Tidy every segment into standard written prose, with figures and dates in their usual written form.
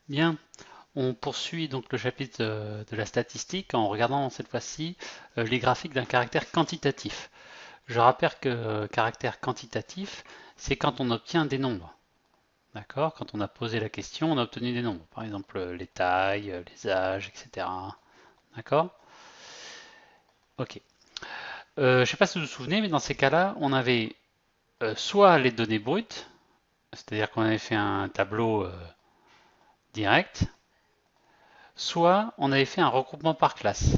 Bien, on poursuit donc le chapitre de la statistique en regardant cette fois-ci les graphiques d'un caractère quantitatif. Je rappelle que caractère quantitatif, c'est quand on obtient des nombres. D'accord? Quand on a posé la question, on a obtenu des nombres. Par exemple, les tailles, les âges, etc. D'accord? Ok. Je ne sais pas si vous vous souvenez, mais dans ces cas-là, on avait soit les données brutes, c'est-à-dire qu'on avait fait un tableau direct, soit on avait fait un regroupement par classe.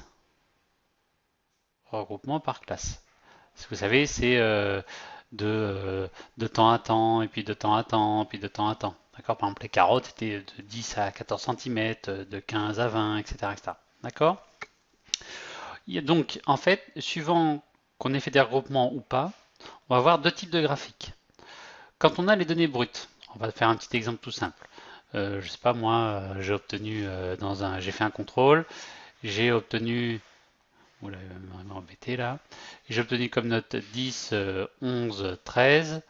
Regroupement par classe. Ce que vous savez, c'est de, euh, de temps à temps, et puis de temps à temps, puis de temps à temps. D'accord? Par exemple, les carottes étaient de 10 à 14 cm, de 15 à 20, etc. etc. D'accord? Donc, en fait, suivant qu'on ait fait des regroupements ou pas, on va avoir deux types de graphiques. Quand on a les données brutes, on va faire un petit exemple tout simple. Je sais pas moi, j'ai obtenu j'ai fait un contrôle, j'ai obtenu, vous l'avez vraiment embêté là, j'ai obtenu comme note 10, 11, 13,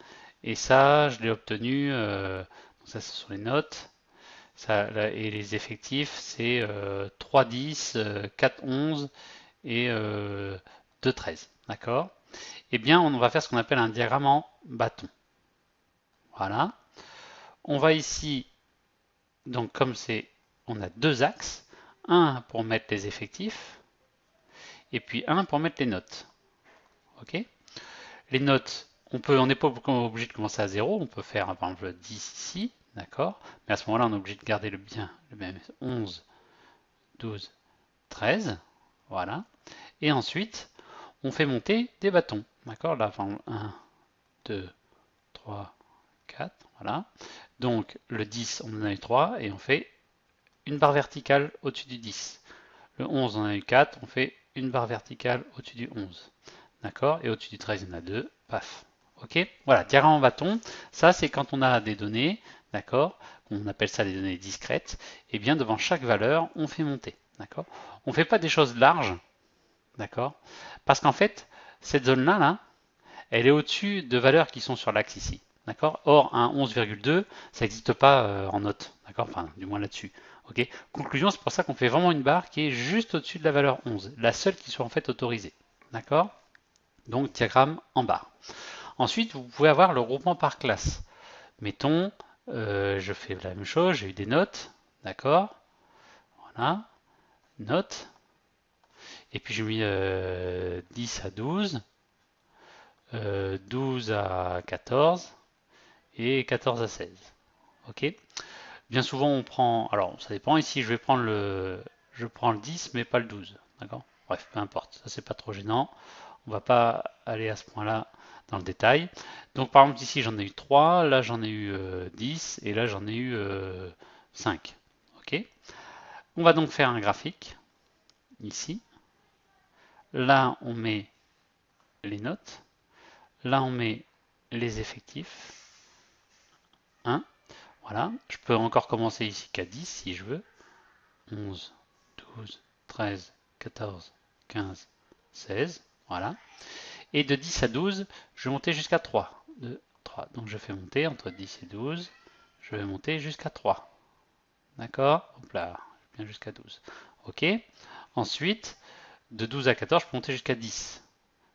et ça, je l'ai obtenu, donc ça ce sont les notes, ça, là, et les effectifs, c'est 3, 10, 4, 11 et 2, 13, d'accord? Eh bien, on va faire ce qu'on appelle un diagramme en bâton. Voilà. On va ici, donc comme c'est, on a deux axes, un pour mettre les effectifs et puis un pour mettre les notes. Ok? Les notes, on n'est pas obligé de commencer à zéro, on peut faire par exemple 10 ici, d'accord? Mais à ce moment-là, on est obligé de garder le même 11, 12, 13, voilà. Et ensuite, on fait monter des bâtons, d'accord? Là, par exemple, 1, 2, 3, 4, voilà. Donc le 10, on en a eu 3 et on fait une barre verticale au-dessus du 10. Le 11, on en a eu 4, on fait une barre verticale au-dessus du 11. D'accord? Et au-dessus du 13, il y en a 2. Paf. Ok? Voilà, diagramme en bâton. Ça, c'est quand on a des données, d'accord? On appelle ça des données discrètes. Et bien, devant chaque valeur, on fait monter. D'accord? On ne fait pas des choses larges, d'accord? Parce qu'en fait, cette zone-là, là, elle est au-dessus de valeurs qui sont sur l'axe ici. D'accord? Or, un 11,2, ça n'existe pas en note. D'accord? Enfin, du moins là-dessus. Ok? Conclusion, c'est pour ça qu'on fait vraiment une barre qui est juste au-dessus de la valeur 11. La seule qui soit en fait autorisée. D'accord? Donc, diagramme en barre. Ensuite, vous pouvez avoir le groupement par classe. Mettons, je fais la même chose, j'ai eu des notes. D'accord? Voilà. Notes. Et puis, j'ai mis 10 à 12, 12 à 14 et 14 à 16. Ok? Bien souvent, on prend. Alors, ça dépend. Ici, je prends le 10, mais pas le 12. D'accord? Bref, peu importe. Ça, c'est pas trop gênant. On va pas aller à ce point-là dans le détail. Donc, par exemple, ici, j'en ai eu 3. Là, j'en ai eu 10. Et là, j'en ai eu 5. Ok? On va donc faire un graphique. Ici. Là, on met les notes. Là, on met les effectifs. 1. Voilà. Je peux encore commencer ici qu'à 10 si je veux. 11, 12, 13, 14, 15, 16. Voilà. Et de 10 à 12, je vais monter jusqu'à 3. 2, 3. Donc je fais monter entre 10 et 12. Je vais monter jusqu'à 3. D'accord? Hop là, bien jusqu'à 12. Ok. Ensuite, de 12 à 14, je peux monter jusqu'à 10.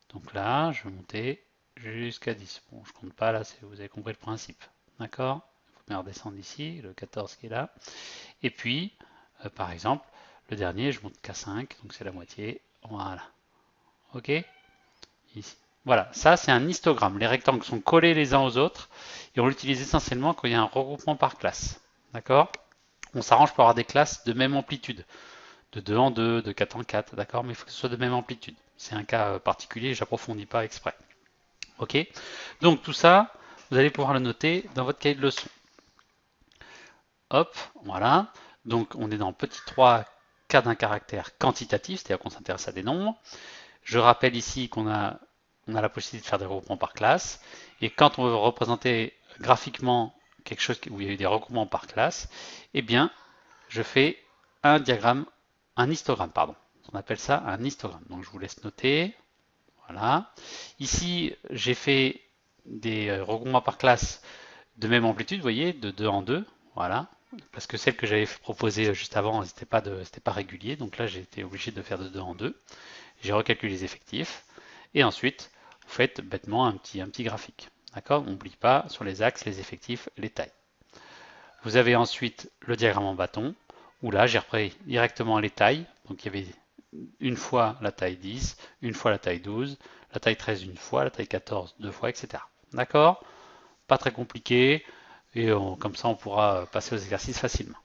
Donc là, je vais monter jusqu'à 10. Bon, je compte pas là, vous avez compris le principe. D'accord? Il faut bien redescendre ici, le 14 qui est là. Et puis, par exemple, le dernier, je monte qu'à 5, donc c'est la moitié. Voilà. Ok? Ici. Voilà, ça c'est un histogramme. Les rectangles sont collés les uns aux autres et on l'utilise essentiellement quand il y a un regroupement par classe. D'accord? On s'arrange pour avoir des classes de même amplitude, de 2 en 2, de 4 en 4, d'accord? Mais il faut que ce soit de même amplitude. C'est un cas particulier, j'approfondis pas exprès. Ok? Donc tout ça, vous allez pouvoir le noter dans votre cahier de leçons. Hop, voilà. Donc on est dans petit 3, cas d'un caractère quantitatif, c'est-à-dire qu'on s'intéresse à des nombres. Je rappelle ici on a la possibilité de faire des regroupements par classe. Et quand on veut représenter graphiquement quelque chose où il y a eu des regroupements par classe, eh bien, je fais un diagramme, un histogramme, pardon. On appelle ça un histogramme. Donc je vous laisse noter. Voilà. Ici, j'ai fait des regroupements par classe de même amplitude, vous voyez, de 2 en 2. Voilà. parce que celles que j'avais proposées juste avant, c'était pas régulier, donc là j'ai été obligé de faire de 2 en 2. J'ai recalculé les effectifs, et ensuite vous faites bêtement un petit graphique. D'accord? On n'oublie pas sur les axes, les effectifs, les tailles. Vous avez ensuite le diagramme en bâton, où là j'ai repris directement les tailles. Donc il y avait une fois la taille 10, une fois la taille 12, la taille 13 une fois, la taille 14 deux fois, etc. D'accord? Pas très compliqué, et comme ça on pourra passer aux exercices facilement.